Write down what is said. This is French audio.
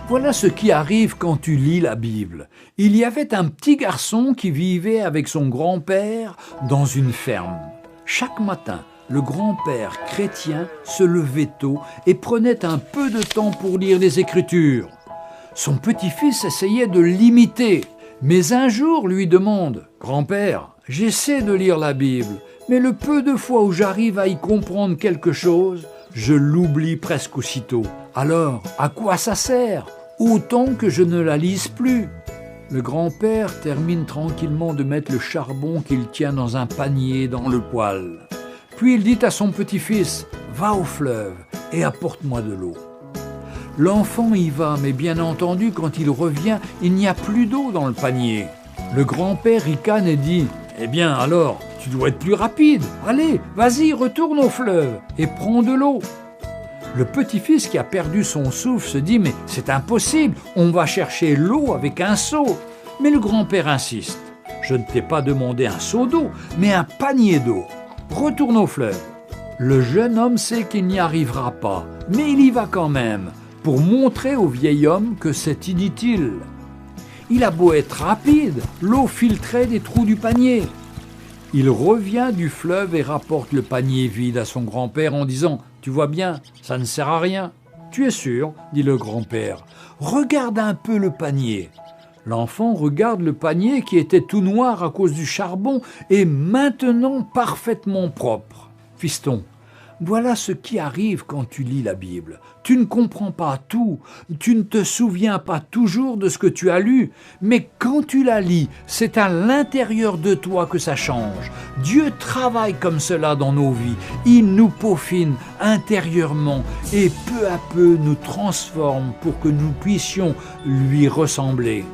Voilà ce qui arrive quand tu lis la Bible. Il y avait un petit garçon qui vivait avec son grand-père dans une ferme. Chaque matin, le grand-père chrétien se levait tôt et prenait un peu de temps pour lire les Écritures. Son petit-fils essayait de l'imiter, mais un jour lui demande « Grand-père, j'essaie de lire la Bible, mais le peu de fois où j'arrive à y comprendre quelque chose, je l'oublie presque aussitôt. Alors, à quoi ça sert? Autant que je ne la lise plus. » Le grand-père termine tranquillement de mettre le charbon qu'il tient dans un panier dans le poêle. Puis il dit à son petit-fils « Va au fleuve et apporte-moi de l'eau. » L'enfant y va, mais bien entendu, quand il revient, il n'y a plus d'eau dans le panier. Le grand-père ricane et dit « Eh bien alors, tu dois être plus rapide. Allez, vas-y, retourne au fleuve et prends de l'eau. » Le petit-fils qui a perdu son souffle se dit « Mais c'est impossible, on va chercher l'eau avec un seau. » Mais le grand-père insiste. « Je ne t'ai pas demandé un seau d'eau, mais un panier d'eau. Retourne au fleuve. » Le jeune homme sait qu'il n'y arrivera pas, mais il y va quand même, pour montrer au vieil homme que c'est inutile. Il a beau être rapide, l'eau filtrait des trous du panier. Il revient du fleuve et rapporte le panier vide à son grand-père en disant « Tu vois bien, ça ne sert à rien. »« Tu es sûr ?» dit le grand-père. « Regarde un peu le panier. » L'enfant regarde le panier qui était tout noir à cause du charbon et maintenant parfaitement propre. « Fiston, voilà ce qui arrive quand tu lis la Bible. Tu ne comprends pas tout, tu ne te souviens pas toujours de ce que tu as lu, mais quand tu la lis, c'est à l'intérieur de toi que ça change. Dieu travaille comme cela dans nos vies. Il nous peaufine intérieurement et peu à peu nous transforme pour que nous puissions lui ressembler.